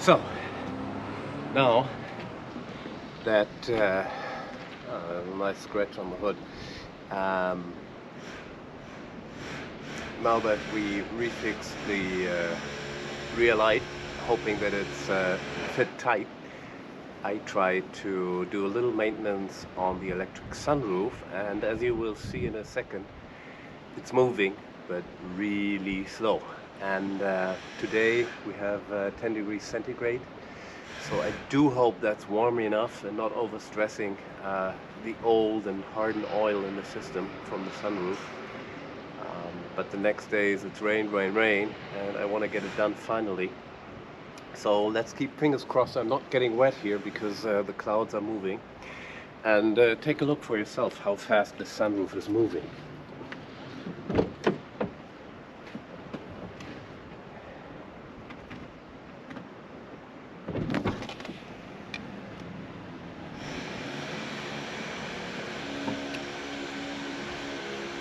So now that nice scratch on the hood. Now that we refixed the rear light, hoping that it's fit tight, I tried to do a little maintenance on the electric sunroof, and as you will see in a second, it's moving but really slow. And today we have 10 degrees centigrade, so I do hope that's warm enough and not overstressing the old and hardened oil in the system from the sunroof. But the next days it's rain, rain, rain, and I want to get it done finally. So let's keep fingers crossed I'm not getting wet here, because the clouds are moving. And take a look for yourself how fast the sunroof is moving.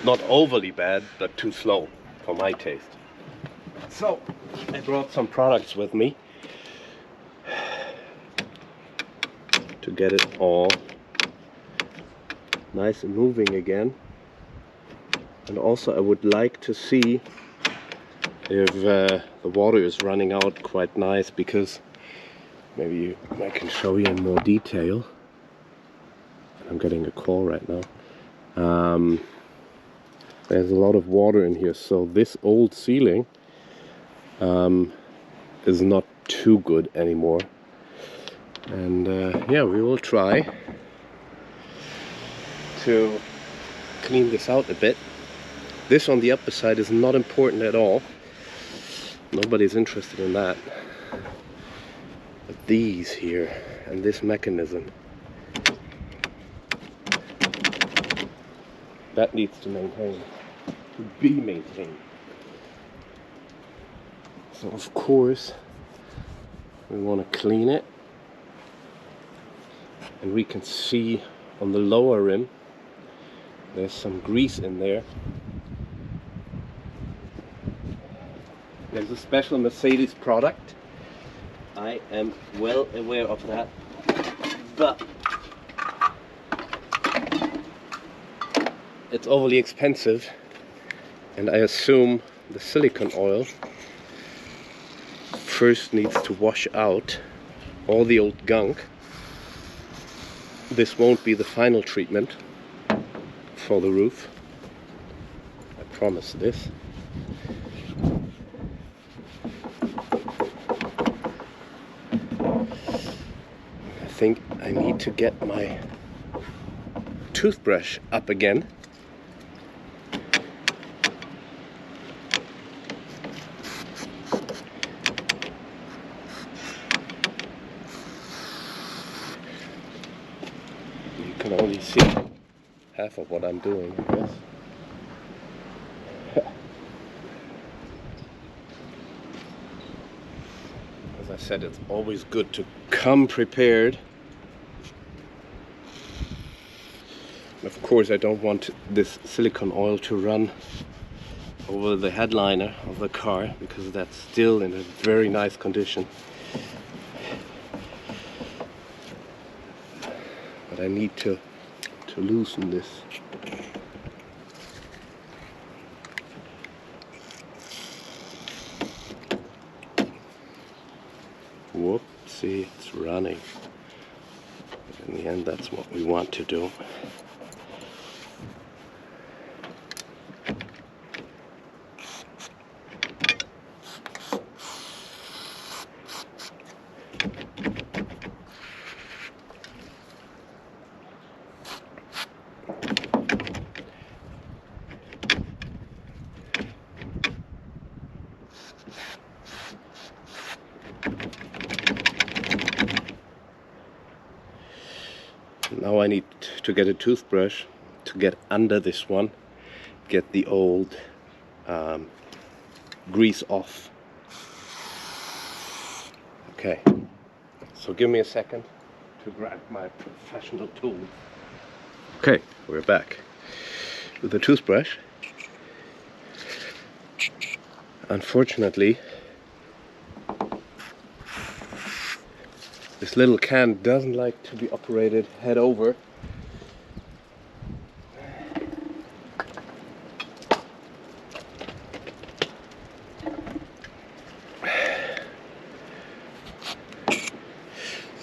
Not overly bad, but too slow for my taste. So I brought some products with me to get it all nice and moving again. And also I would like to see if the water is running out quite nice, because maybe I can show you in more detail. I'm getting a call right now. There's a lot of water in here, so this old sealing is not too good anymore. And yeah, we will try to clean this out a bit. This on the upper side is not important at all. Nobody's interested in that. But these here and this mechanism, that needs to be maintained. So of course we want to clean it, and we can see on the lower rim there's some grease in there. There's a special Mercedes product, I am well aware of that, but it's overly expensive, and I assume the silicone oil first needs to wash out all the old gunk. This won't be the final treatment for the roof, I promise this. I think I need to get my toothbrush up again. You can only see half of what I'm doing, I guess. As I said, it's always good to come prepared. Of course, I don't want this silicone oil to run over the headliner of the car, because that's still in a very nice condition. But I need to loosen this. Whoopsie, it's running. But in the end, that's what we want to do. Now I need to get a toothbrush to get under this one, get the old grease off. Okay, so give me a second to grab my professional tool. Okay, we're back with the toothbrush. This little can doesn't like to be operated head over.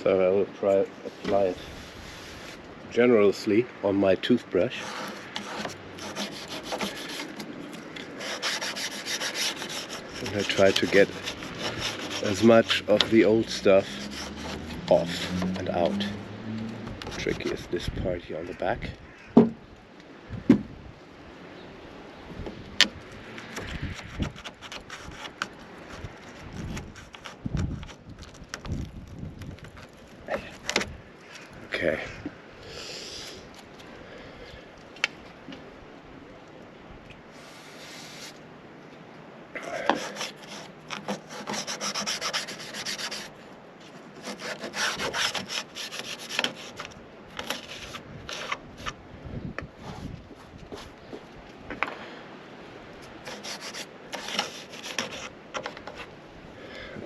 So I will apply it generously on my toothbrush. And I try to get as much of the old stuff off and out. The tricky is this part here on the back. Okay.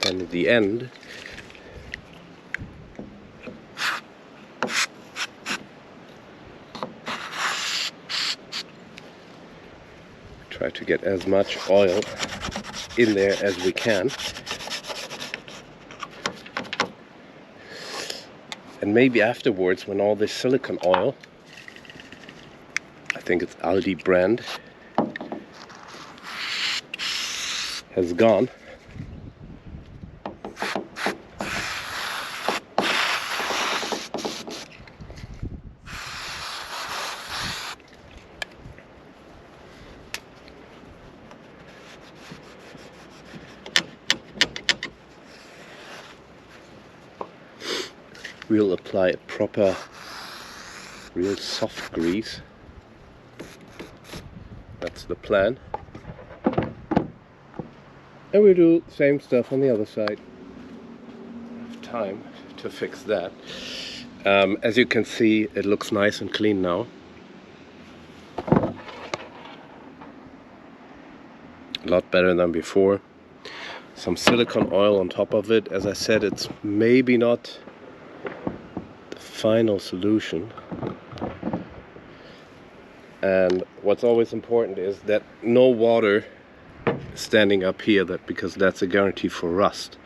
And at the end, try to get as much oil in there as we can. And maybe afterwards, when all this silicone oil, I think it's Aldi brand, has gone, we'll apply a proper, real soft grease. That's the plan. And we'll do the same stuff on the other side. I have time to fix that. As you can see, it looks nice and clean now. A lot better than before. Some silicone oil on top of it. As I said, it's maybe not the final solution. And what's always important is that no water standing up here, because that's a guarantee for rust.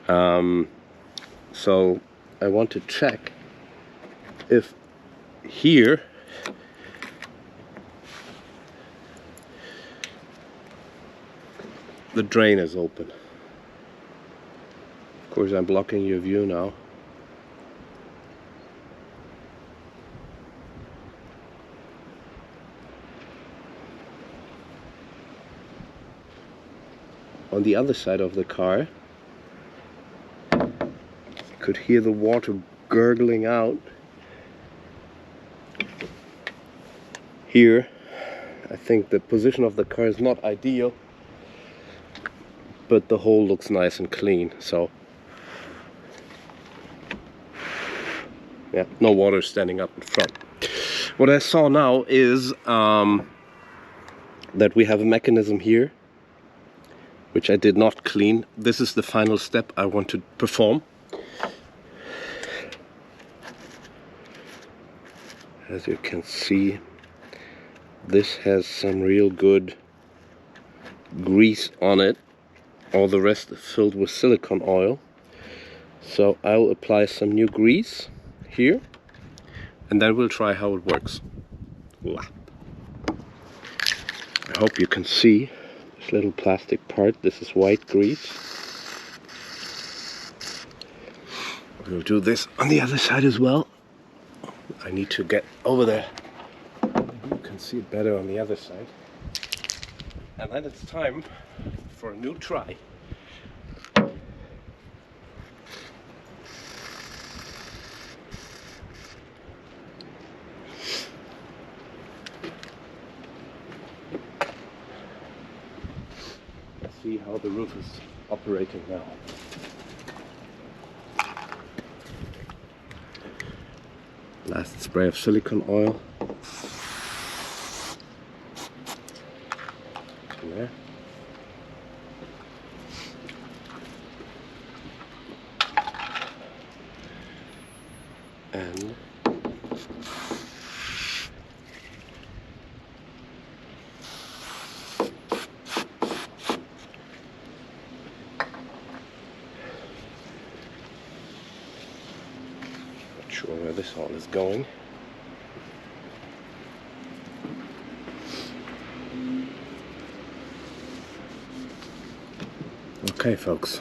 So I want to check if here the drain is open. Of course, I'm blocking your view now. On the other side of the car, you could hear the water gurgling out. Here, I think the position of the car is not ideal, but the hole looks nice and clean, so yeah, no water standing up in front. What I saw now is that we have a mechanism here which I did not clean. This is the final step I want to perform. As you can see, this has some real good grease on it. All the rest is filled with silicone oil. So I'll apply some new grease here, and then we'll try how it works. I hope you can see this little plastic part. This is white grease. We'll do this on the other side as well. I need to get over there. You can see it better on the other side. And then it's time for a new try. Let's see how the roof is operating now. Last spray of silicone oil. There. where this all is going. Okay, folks.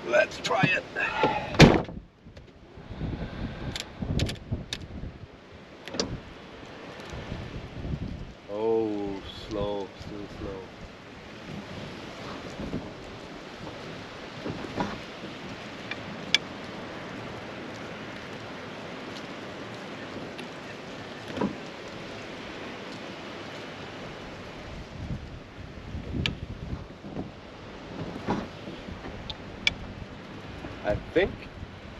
Let's try it. Oh, slow, still slow. I think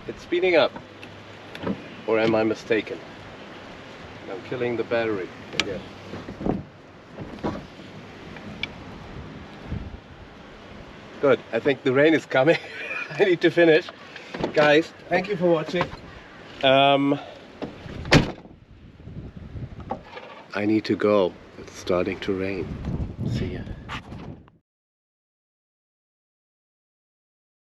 it's speeding up, or am I mistaken? I'm killing the battery again. Good, I think the rain is coming. I need to finish. Guys, thank you for watching. I need to go. It's starting to rain.